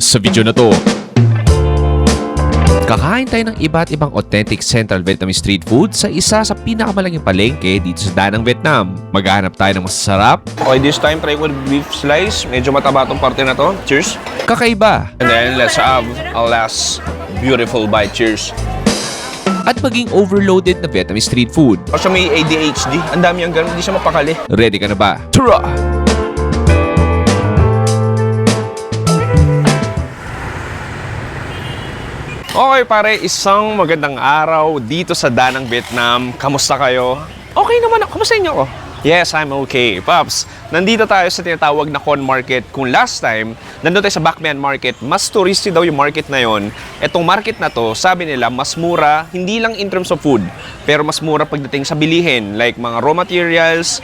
Sa video na to, kakain tayo ng iba't ibang authentic Central Vietnamese street food sa isa sa pinakamalaking palengke dito sa Danang, Vietnam. Maghahanap tayo ng masasarap. Okay, this time try ko with beef slice. Medyo mataba tong parte na to. Cheers. Kakaiba. And then let's have a last beautiful bite. Cheers. At maging overloaded na Vietnamese street food. O siya may ADHD. Ang dami yung ganun. Hindi siya mapakali. Ready ka na ba? Tara! Okay pare, isang magandang araw dito sa Danang, Vietnam. Kamusta kayo? Okay naman ako. Kamusta inyo ako? Yes, I'm okay. Pops, nandito tayo sa tinatawag na Con Market. Kung last time, nandito tayo sa Backman Market, mas touristy daw yung market na yon. Etong market na to, sabi nila, mas mura, hindi lang in terms of food, pero mas mura pagdating sa bilihin, like mga raw materials,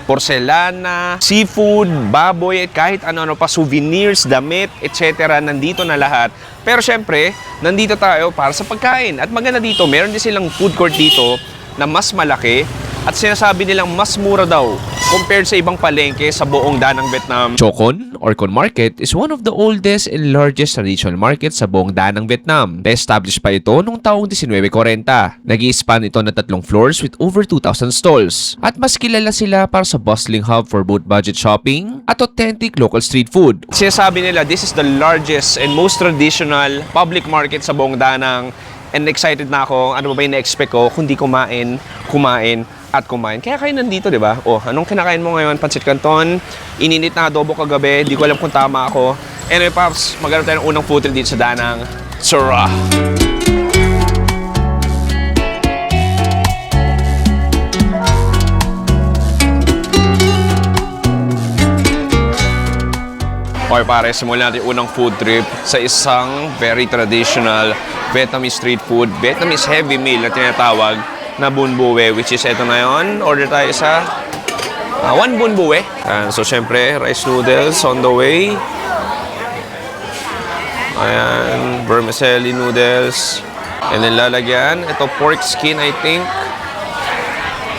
porselana, seafood, baboy, at kahit ano-ano pa, souvenirs, damit, etc. Nandito na lahat. Pero syempre, nandito tayo para sa pagkain. At maganda dito, meron din silang food court dito na mas malaki at sinasabi nilang mas mura daw compared sa ibang palengke sa buong Danang, Vietnam. Chocon or Con Market is one of the oldest and largest traditional markets sa buong Danang, Vietnam. Na-establish pa ito noong taong 1940. Nag-i-span ito na 3 floors with over 2,000 stalls. At mas kilala sila para sa bustling hub for both budget shopping at authentic local street food. Sinasabi nila this is the largest and most traditional public market sa buong Danang. And excited na ako. Ano ba yung na-expect ko? Kundi kumain at kumain. Kaya kayo nandito, di ba? Oh, anong kinakain mo ngayon? Pancit Canton, ininit na adobo kagabi. Di ko alam kung tama ako. Anyway, Pops, magkaroon tayo ng unang food trip dito sa Danang. Sarah! Okay pare, simulan natin unang food trip sa isang very traditional Vietnamese street food, Vietnamese heavy meal na tinatawag na bun bue, which is ito na yun. Order tayo sa 1 bun bue. So syempre, rice noodles on the way. Ayan, vermicelli noodles. And then lalagyan, ito pork skin I think.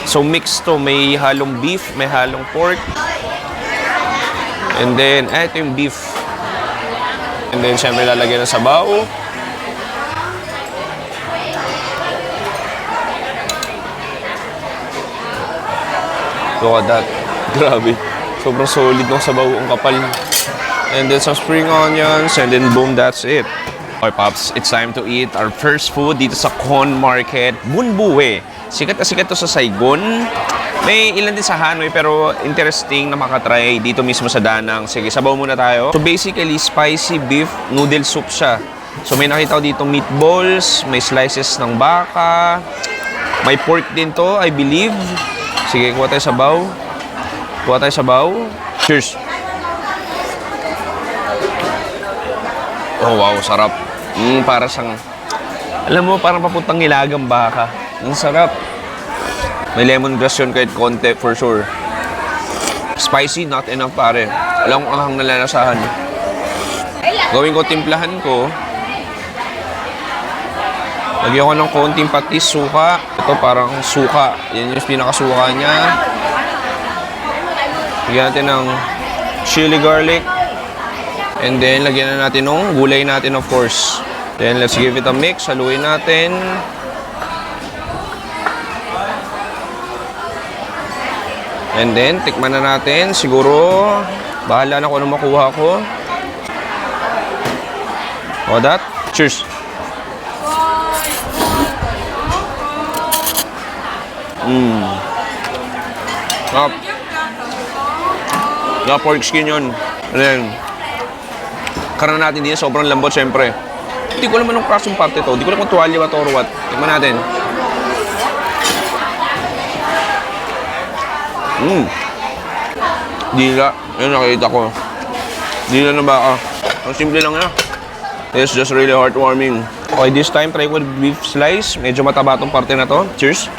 So mixed to, may halong beef, may halong pork. And then, ito yung beef. And then, syempre, lalagyan ng sabaw. Look at that. Grabe. Sobrang solid ng sabaw. Ang kapal. And then, some spring onions. And then, boom, that's it. Okay, Pops. It's time to eat our first food dito sa Con Market. Bun Bue. Sikat na sikat to sa Saigon. May ilan din sa Hanoi pero interesting na makatry dito mismo sa Danang. Sige, sabaw muna tayo. So basically, spicy beef noodle soup siya. So may nakita ko dito meatballs, may slices ng baka, may pork din to, I believe. Sige, kuha tayo sabaw. Kuha tayo sabaw. Cheers! Oh wow, sarap. Para siyang, alam mo, parang papuntang nilagang baka. Ang sarap. May lemongrass yun kahit konti for sure. Spicy, not enough pare. Alam kong anghang nalalasahan. Gawin ko timplahan ko. Lagyan ko ng konting patis, suka. Ito parang suka. Yan yung pinakasuka niya. Lagyan natin ng chili garlic. And then, lagyan na natin ng gulay natin of course. Then, let's give it a mix. Haluin natin. And then, tikman na natin. Siguro, bahala na kung ano makuha ko. O that. Cheers! Sarap. Pork skin yun. And then, karna natin din, sobrang lambot syempre. Hindi ko alam anong klaseng parte to. Hindi ko alam kung tuwalya ba to or what. Tikman natin. Dila. Yun nakita ko. Dila na baka. Ang simple lang yan. It's just really heartwarming. Okay, this time try ko with beef slice. Medyo mataba tong parte na to. Cheers.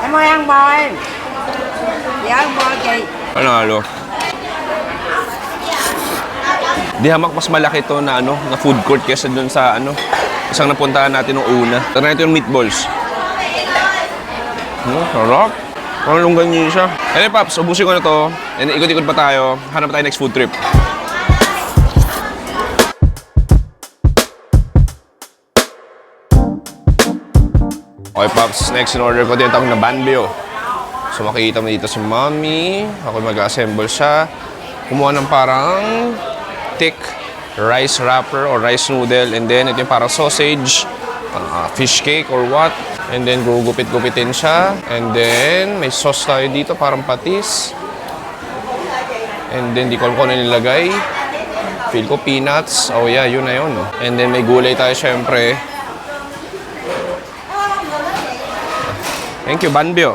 Em ơi ăn bò em. Dạ ăn bò chị. Panalo. Di hamak mas malaki to na na food court kesa dun sa isang napuntahan natin nung una. Tara natin yung meatballs. Sarap. Parang longganisa. Anyway, Paps, ubusin ko na to. And ikot-ikot pa tayo. Hanap tayo next food trip. Okay, Pops. Next in order ko, tinatawag na banbyo. So, makikita mo dito si Mommy. Ako mag-assemble siya. Kumuha ng parang thick rice wrapper or rice noodle. And then, ito yung parang sausage, fish cake or what. And then, gugupit-gupitin siya. And then, may sauce tayo dito, parang patis. And then, di ko alam kung ano nilagay. Feel ko peanuts. Oh yeah, yun na yun. And then, may gulay tayo syempre. Thank you, banbyo.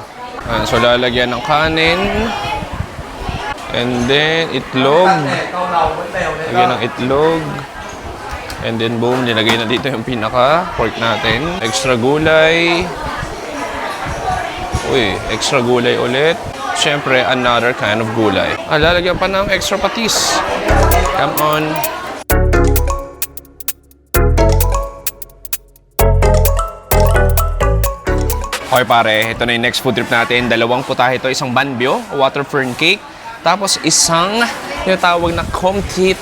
So, lalagyan ng kanin. And then, itlog. Lagyan ng itlog. And then, boom, nilagay na dito yung pinaka-pork natin. Extra gulay. Uy, extra gulay ulit. Siyempre, another kind of gulay. Lalagyan pa ng extra patis. Come on. Okay pare, ito na yung next food trip natin. Dalawang putahe ito, isang banbyo, water fern cake, tapos isang tinatawag na comtit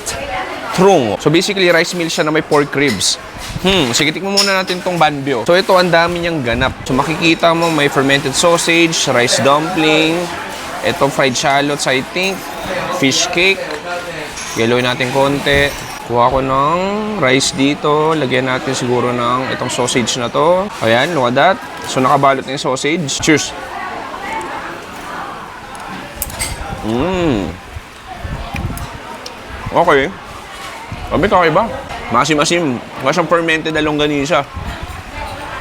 trung. So basically, rice meal siya na may pork ribs. Sige, tikman muna natin tong banbyo. So ito, ang dami niyang ganap. So makikita mo, may fermented sausage, rice dumpling, ito fried shallots, I think, fish cake. Yellowin natin konti. Kuha ko ng rice dito. Lagyan natin siguro ng itong sausage na to. Ayan, look at that. So, nakabalot na yung sausage. Cheers! Okay. Sabi ka, ba? Masim-masim. Mukha siyang fermented na longganisa.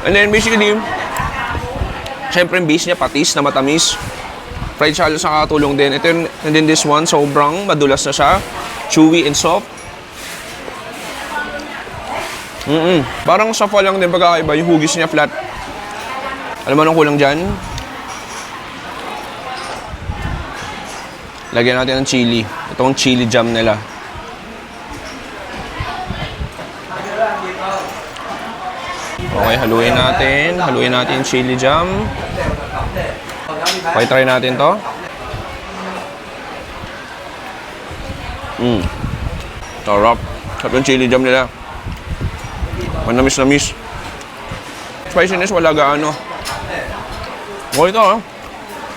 And then, basically, syempre yung base niya, patis na matamis. Fried shallots sa katulong din. Ito yun, and then this one, sobrang madulas na siya. Chewy and soft. Parang safa lang din pagkakaiba. Yung hugis niya flat. Alam mo anong kulang dyan? Lagyan natin ng chili. Itong chili jam nila. Okay, haluin natin. Haluin natin yung chili jam. Okay, try natin to. Sarap. Sarap yung chili jam nila. Manamis-namis. Spiciness, wala gaano. Okay ito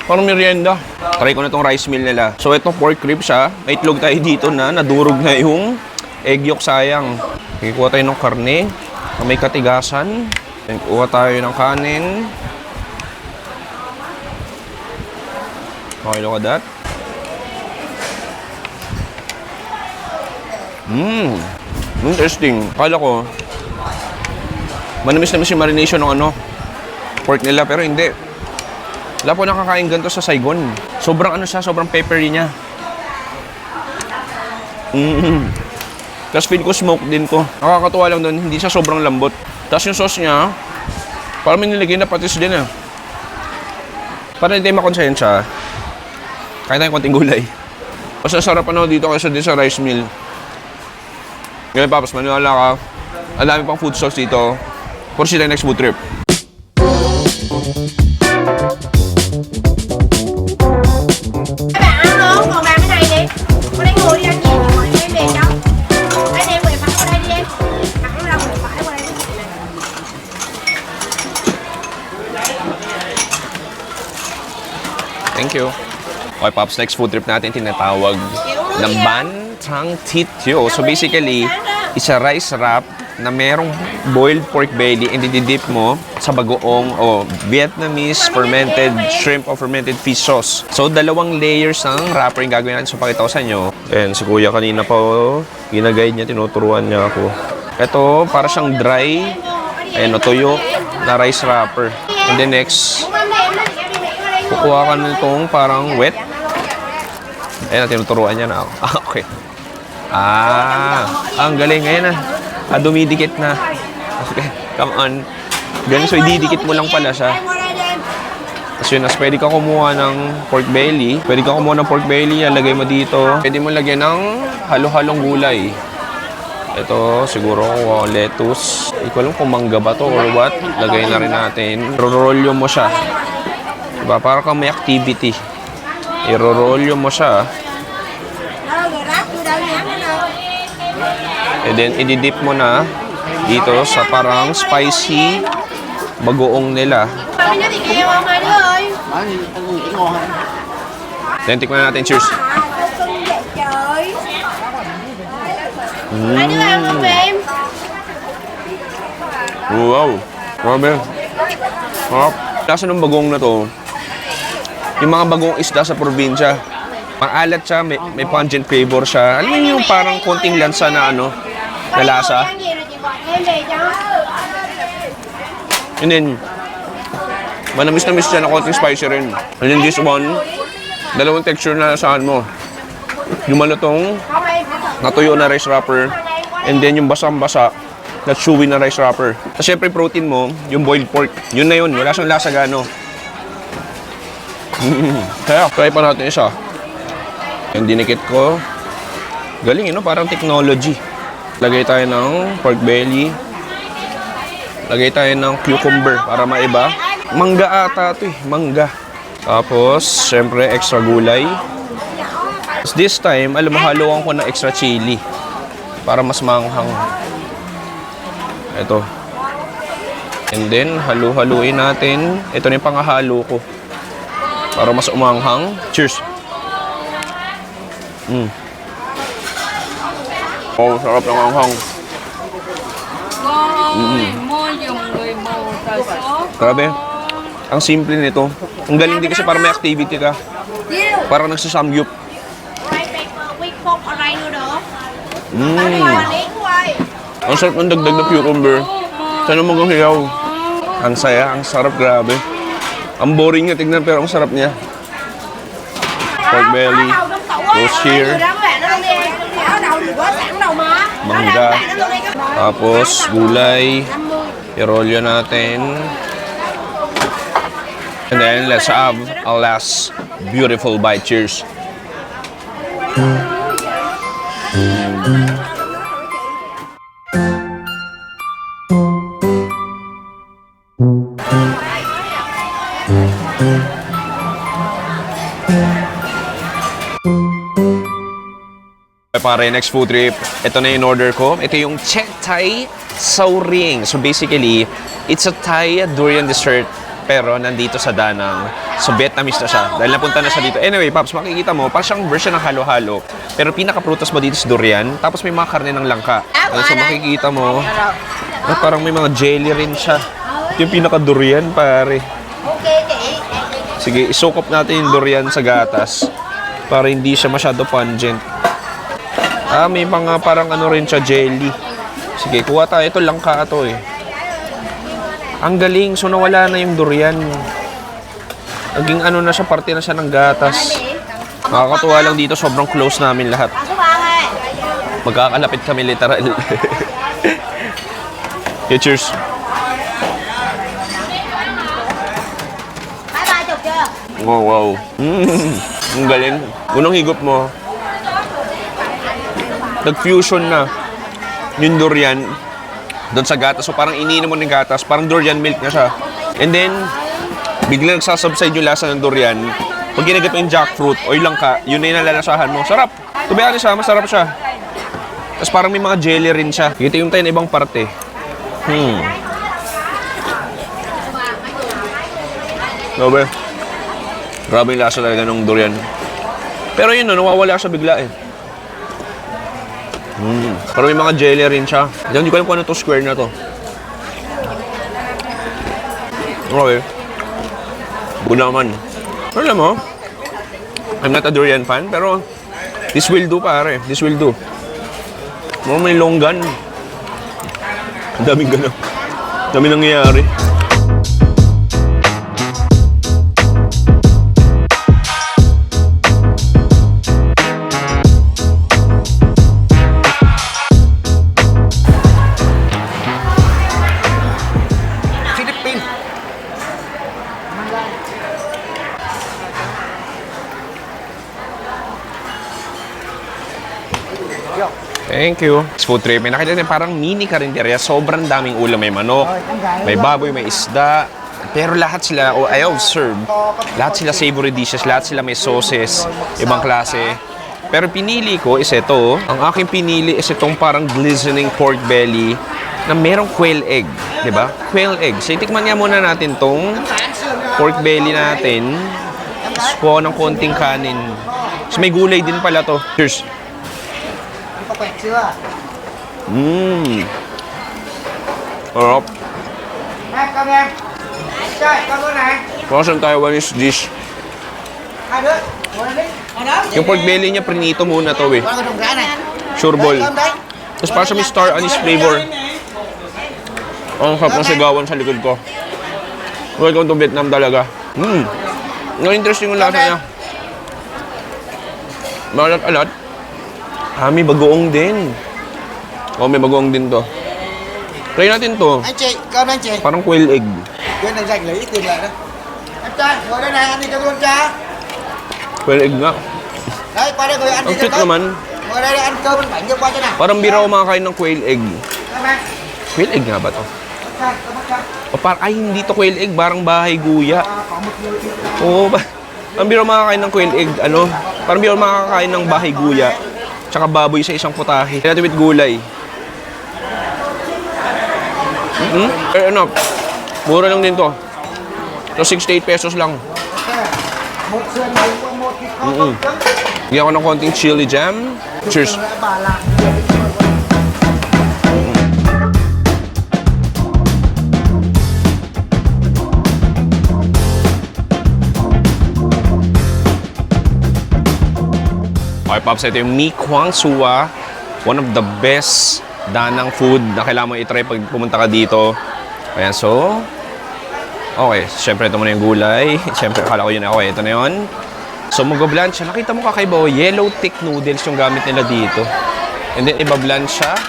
parang merienda. Try ko na itong rice meal nila. So ito pork rib siya. May itlog tayo dito na nadurog na yung egg yolk, sayang. Kuha tayo ng karne na may katigasan. Kuha tayo ng kanin. Okay, look at that. Interesting. Akala ko manamis-namis yung marination ng pork nila, pero hindi. Wala po nakakain ganito sa Saigon. Sobrang siya, sobrang peppery niya. Tapos feel ko smoke din ko. Nakakatuwa lang doon, hindi siya sobrang lambot. Tapos yung sauce niya, parang may nilagay na patis din Para hindi makonsensya, kain tayong konting gulay. Mas nasarap dito kaysa din sa rice meal. Ngayon, Papas, maniwala ka, ang dami pang food stalls dito. For sila next food trip. Các bạn ăn không? Ngồi bàn cái này đi. Qua đây ngồi đi ăn gì? Ngồi đi về đâu? Anh em quẹo phải qua đây đi em. Thẳng ra quẹo phải qua đây. Thank you. Okay, Pops, next food trip natin tinatawag na Ban Trang Thit Yo. So basically, isa rice wrap na merong boiled pork belly and didip mo sa bagoong o Vietnamese fermented shrimp o fermented fish sauce. So, 2 layers ng wrapper yung gagawin natin. So, pakita ko sa inyo. And si Kuya kanina pa, ginaguide niya, tinuturuan niya ako. Ito, para siyang dry, ayun, tuyo na rice wrapper. And then next, kukuha ka nitong parang wet. Ayun, tinuturuan niya na ako. Okay. Ang galing ngayon dumidikit na. Okay, come on. Ganun, so ididikit mo lang pala siya. Tapos yun, pwede ka kumuha ng pork belly. Lagay mo dito. Pwede mo lagyan ng halo-halong gulay. Ito, siguro lettuce. Hindi ko alam kung mangga ba to or what. Lagay na rin natin. Rolyo mo siya. Diba? Para kang may activity. Irorolyo mo siya. Đâu rồi ráp vô đâu nhắm nữa đâu. And then, ididip mo na dito sa parang spicy bagoong nila. Bên đó thì kêu không hai đứa ơi. Then, tikman natin. Cheers. Sao cưng vậy trời. Hai đứa ăn không em? Wow. Grabe. Sarap. Lasa ng bagong na to. Yung mga bagong isda sa probinsya. Pang-alat siya, may pungent flavor siya. Alam niyo yung parang konting lansa na ano, na lasa. Ăn gì rồi chị gọi thêm về cho. And then, manamis na miss siya na konting spicy rin. And then this one, dalawang texture na saan mo. Yung malutong, Không em. natuyo na rice wrapper. And then yung basang-basa, na chewy na rice wrapper. Tapos syempre protein mo, yung boiled pork. Yun na yun, wala siyang lasa gano. Kaya, try pa natin isa. Yung dinikit ko. Galing yun, no? Parang technology. Lagay tayo ng pork belly. Lagay tayo ng cucumber para maiba. Mangga ata ito eh, mangga. Tapos, syempre, extra gulay. Tapos this time, alam mo, haluan ko na extra chili. Para mas manghang. Ito. And then, halu-haluin natin. Ito na yung pangahalo ko. Para mas umanghang. Cheers! Oh, sarap ng anghang. Grabe. Ang simple nito. Ang galing din kasi para may activity ka. Parang nagsasamgyup. Quay paper with pork or rice noodle. Ang sarap ng dagdag na cucumber. Sana magang hiyaw. Ang saya, ang sarap, grabe. Ang boring niya tignan pero ang sarap niya. Pork belly, goes here, mangga, tapos gulay, irolyo natin. And then let's have a last beautiful bite. Cheers. Pare, next food trip, ito na yung order ko. Ito yung Chek Thai Sao Ring. So basically, it's a Thai durian dessert pero nandito sa Danang. So Vietnamese na siya dahil napunta na siya dito. Anyway, Paps, makikita mo, parang siyang version ng halo-halo. Pero pinaka-prutas mo dito sa durian, tapos may mga karne ng langka. So makikita mo, parang may mga jelly rin siya. Ito yung pinaka-durian, pare. Sige, isukop natin yung durian sa gatas para hindi siya masyado pungent. May mga parang ano rin siya, jelly. Sige, kuha tayo. Ito, langka ito eh. Ang galing. So, nawala na yung durian. Naging ano na siya, parte na siya ng gatas. Nakakatuwa lang dito, sobrang close namin lahat. Magkakalapit kami literal. Okay, cheers. Oh, wow. Ang galing. Unang higop mo, nag-fusion na yung durian doon sa gatas. So parang ininom mo ng gatas, parang durian milk na siya. And then, biglang nagsasubside yung lasa ng durian. Pag ginagat mo yung jackfruit o yung langka, yun na yung nalalasahan mo. Sarap! To be honest, masarap siya. Tapos parang may mga jelly rin siya. Kita yung tayo na ibang parte. Grabe. Grabe yung lasa talaga ng durian. Pero yun, nawawala siya bigla eh. Pero may mga jelly rin siya. Hindi ko alam kung ano to square na to. Okay. Bula naman. Pero alam mo, I'm not a durian fan, pero this will do, pare. This will do. May longgan. Ang daming gano'n. Ang daming nangyayari. Thank you. Food trip. May nakita din parang mini karinderya. Sobrang daming ulam. May manok, may baboy, may isda, Pero lahat sila, I observe, lahat sila savory dishes, lahat sila may sauces, ibang klase. Pero pinili ko is ito. Ang aking pinili is itong parang glistening pork belly na merong quail egg. Diba? Quail egg. So, itikman nga muna natin tong pork belly natin. Tapos kuha ng konting kanin. So, may gulay din pala to. Cheers. Harap. Cơm em. Chơi, cơm bữa này. Parang Taiwanese dish. Hai đứa. Ngồi lên đi. Yung pork belly niya, prinito muna to eh. Qua cái thùng rác này. Sure ball. Cơm đấy. Tapos parang siya may star anise flavor. Ang sarap ng sigawan sa likod ko. Welcome to Vietnam talaga. Interesting yung lasa niya. Malat-alat. May bagoong din. May bagoong din to. Try natin to. Anh chị, cơm anh chị. Parang quail egg. Bên này dành lấy ít tiền lại đó. Em trai, ngồi đây này, ăn đi cho luôn cha. Quail egg nga. Đấy, qua đây ngồi ăn đi Ang cho cute tốt. naman. Ngồi đây ăn cơm ăn bánh cho qua cho nào. Parang biro kumakain ng quail egg. Cơm em. Quail egg nga ba to? Trai, cơm anh trai. Ay, hindi to quail egg. Parang bahay guya. Có một người chị. Oo, ang biro makakain ng quail egg, parang biro makakain ng bahay guya, tsaka baboy sa isang putahe. Kaya with gulay. Mura lang din to. So, 68 pesos lang. Một sườn bún qua một thịt kho tôm trứng. Bigyan ko ng konting chili jam. Cheers. Bà làm. Okay, Pops, ito yung Mi Quang Sua. One of the best danang food na kailangan mo i-try pag pumunta ka dito. Ayan, so... Okay, syempre ito muna yung gulay. Syempre, akala ko yun ako. Ito na yun. So, mag-blanch siya. Nakita mo kakaiba, yellow thick noodles yung gamit nila dito. And then, iba-blanch siya.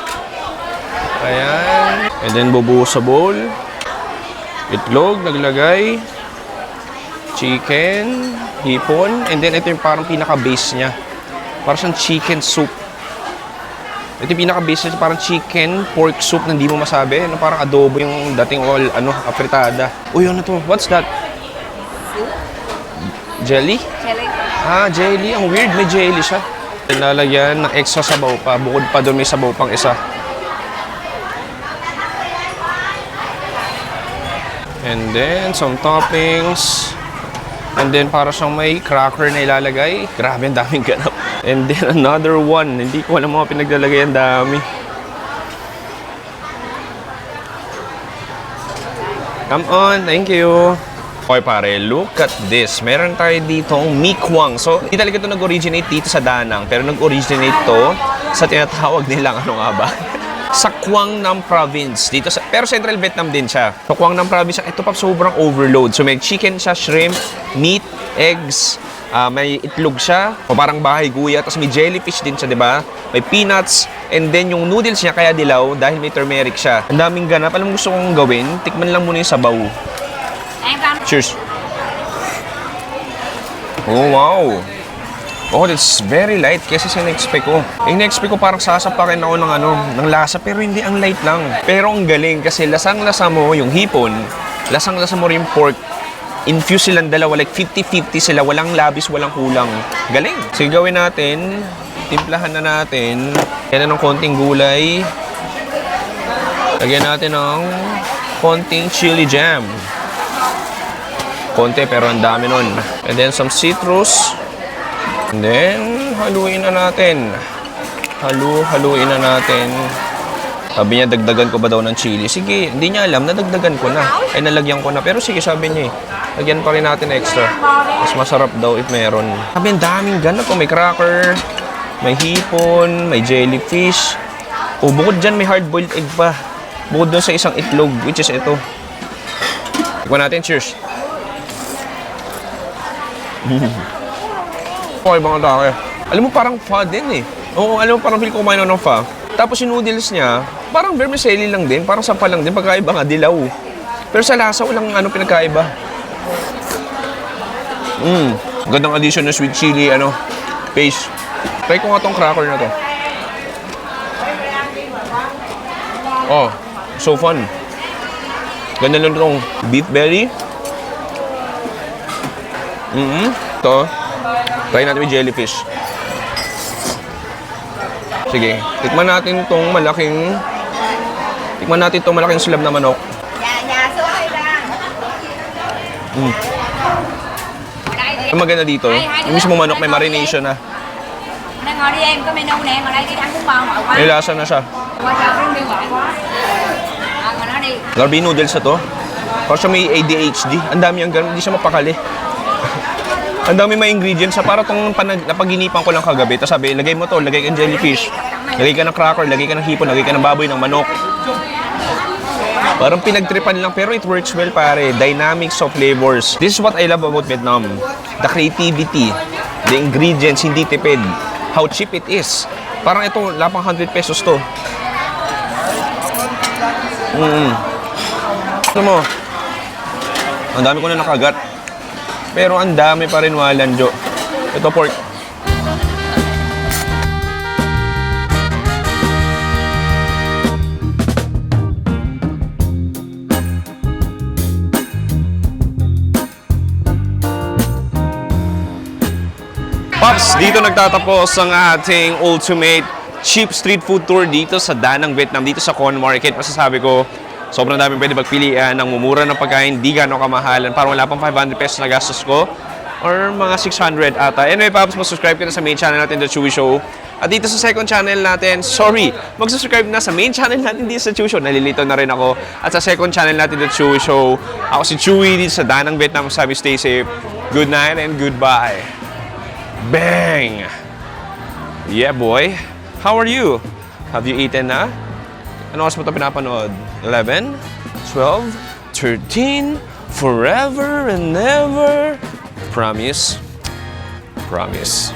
Ayan. And then, bubuhos sa bowl. Itlog, naglagay. Chicken, hipon. And then, ito yung parang pinaka-base niya. Parang siyang chicken soup. Ito yung pinaka-base niya, parang chicken, pork soup na hindi mo masabi. Parang adobo yung dating all, apritada. Uy, ano to? What's that? Jelly? Jelly. Jelly. Ang weird. May jelly siya. Lalagyan ng extra sabaw pa. Bukod pa doon may sabaw pang isa. And then, some toppings. And then, para siyang may cracker na ilalagay. Grabe, ang daming ganap. And then, another one. Hindi ko alam mga pinaglalagay. Ang dami. Come on. Thank you. Okay, pare. Look at this. Meron tayo ditong Mi Quang. So, hindi talaga ito nag-originate dito sa Danang. Pero nag-originate to sa tinatawag nilang ano nga ba? Sa Quang Nam Province. Dito sa, pero Central Vietnam din siya. Sa Quang Nam Province, ito pa sobrang overload. So may chicken siya, shrimp, meat, eggs, may itlog siya, o parang bahay guya, tapos may jellyfish din siya, di ba? May peanuts, and then yung noodles niya kaya dilaw dahil may turmeric siya. Ang daming ganap. Alam mo gusto kong gawin? Tikman lang muna yung sabaw. Cheers. Oh, wow. Oh, it's very light kasi sa in-expect ko. In-expect ko parang sasapakin ako ng lasa, pero hindi, ang light lang. Pero ang galing kasi lasang-lasa mo yung hipon, lasang-lasa mo rin yung pork. Infuse silang dalawa, like 50-50 sila, walang labis, walang kulang. Galing. Sige, gawin natin. Timplahan na natin. Yan na ng konting gulay. Lagyan natin ng konting chili jam. Konti pero ang dami nun. And then some citrus. And then, haluin na natin. Haluin na natin. Sabi niya, dagdagan ko ba daw ng chili? Sige, hindi niya alam, nadagdagan ko na. Ay, nalagyan ko na. Pero sige, sabi niya lagyan pa rin natin extra. Mas masarap daw if meron. Sabi, ang daming ganap. May cracker, may hipon, may jellyfish. Bukod dyan, may hard-boiled egg pa. Bukod doon sa isang itlog, which is ito. Tignan natin, cheers. Okay, mga take. Alam mo, parang pho din eh. Oo, alam mo, parang feel ko kumain ng pho. Tapos yung noodles niya, parang vermicelli lang din. Parang sapa lang din. Pagkaiba nga, dilaw. Pero sa lasa, walang pinagkaiba. Gandang addition na sweet chili, paste. Try ko nga tong cracker na to. Oh, so fun. Ganda lang itong beef belly. Ito. Try natin yung jellyfish. Sige, tikman natin itong malaking slab na manok. Dạ, số 2 ra. Ang maganda dito, yung mismo manok may marination na. Đang ngồi đi em, có menu nè, ngồi đây đi ăn cũng ngon ngồi quá. May lasa na siya. Qua chợ cũng kêu gọi quá. Ngồi nó đi. Larbi noodles na to. Para siya may ADHD. Ang dami ang ganun, hindi siya mapakali. Ang dami may ingredients sa para tong napaginipan ko lang kagabi. Tapos sabi, lagay mo to, lagay ka ng jellyfish, lagay ka ng cracker, lagay ka ng hipon, lagay ka ng baboy, ng manok. Parang pinagtripan lang pero it works well pare. Dynamics of flavors. This is what I love about Vietnam. The creativity, the ingredients, hindi tipid. How cheap it is. Parang ito, lapang 100 pesos to. Ano mo? Ang dami ko na nakagat. Pero ang dami pa rin walan, Jo. Ito pork. Pops, dito nagtatapos ang ating ultimate cheap street food tour dito sa Da Nang, Vietnam, dito sa Con Market. Masasabi ko, sobrang daming pwede magpilian ng mumura ng pagkain, di gano'ng kamahalan. Parang wala pang 500 pesos na gastos ko or mga 600 ata. Anyway, Pops, mag-subscribe ka na sa main channel natin, The Chewy Show. At dito sa second channel natin, mag-subscribe na sa main channel natin dito sa Chewy Show. Nalilito na rin ako. At sa second channel natin, The Chewy Show, ako si Chewy dito sa Da Nang, Vietnam. Sabi, stay safe. Good night and goodbye. Bang! Yeah, boy. How are you? Have you eaten na? Ano oras mo ito pinapanood? 11? 12? 13? Forever and ever? Promise? Promise.